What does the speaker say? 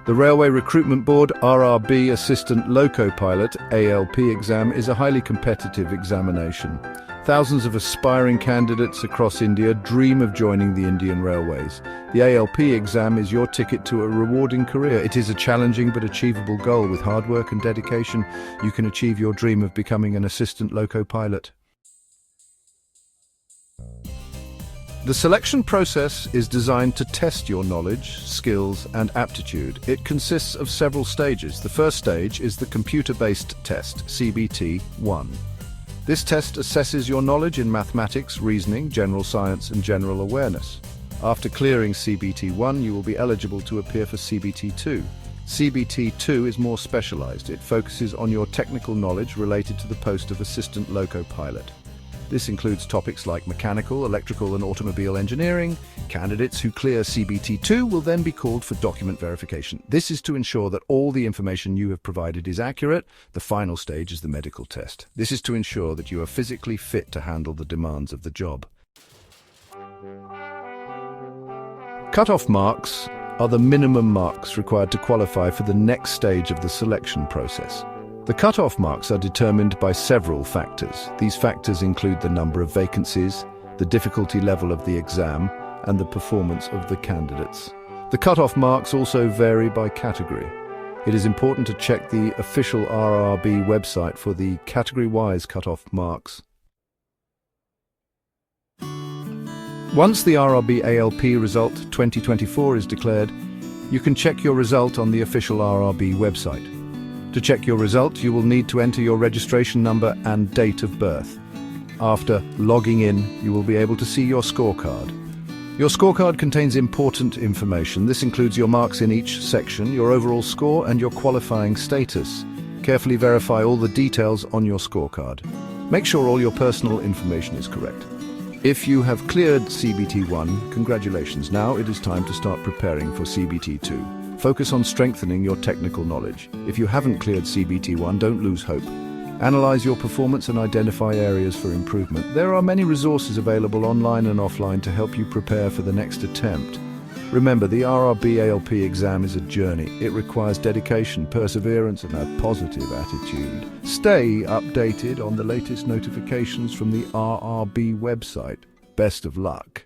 The Railway Recruitment Board RRB Assistant Loco Pilot ALP exam is a highly competitive examination. Thousands of aspiring candidates across India dream of joining the Indian Railways. The ALP exam is your ticket to a rewarding career. It is a challenging but achievable goal. With hard work and dedication, you can achieve your dream of becoming an assistant loco pilot. The selection process is designed to test your knowledge, skills, and aptitude. It consists of several stages. The first stage is the computer-based test, CBT-1. This test assesses your knowledge in mathematics, reasoning, general science, and general awareness. After clearing CBT-1, you will be eligible to appear for CBT-2. CBT-2 is more specialized. It focuses on your technical knowledge related to the post of assistant loco pilot. This includes topics like mechanical, electrical, and automobile engineering. Candidates who clear CBT-2 will then be called for document verification. This is to ensure that all the information you have provided is accurate. The final stage is the medical test. This is to ensure that you are physically fit to handle the demands of the job. Cut-off marks are the minimum marks required to qualify for the next stage of the selection process. The cut-off marks are determined by several factors. These factors include the number of vacancies, the difficulty level of the exam, and the performance of the candidates. The cut-off marks also vary by category. It is important to check the official RRB website for the category-wise cut-off marks. Once the RRB ALP result 2024 is declared, you can check your result on the official RRB website. To check your result, you will need to enter your registration number and date of birth. After logging in, you will be able to see your scorecard. Your scorecard contains important information. This includes your marks in each section, your overall score, and your qualifying status. Carefully verify all the details on your scorecard. Make sure all your personal information is correct. If you have cleared CBT-1, congratulations. Now it is time to start preparing for CBT-2. Focus on strengthening your technical knowledge. If you haven't cleared CBT-1, don't lose hope. Analyze your performance and identify areas for improvement. There are many resources available online and offline to help you prepare for the next attempt. Remember, the RRB ALP exam is a journey. It requires dedication, perseverance, and a positive attitude. Stay updated on the latest notifications from the RRB website. Best of luck.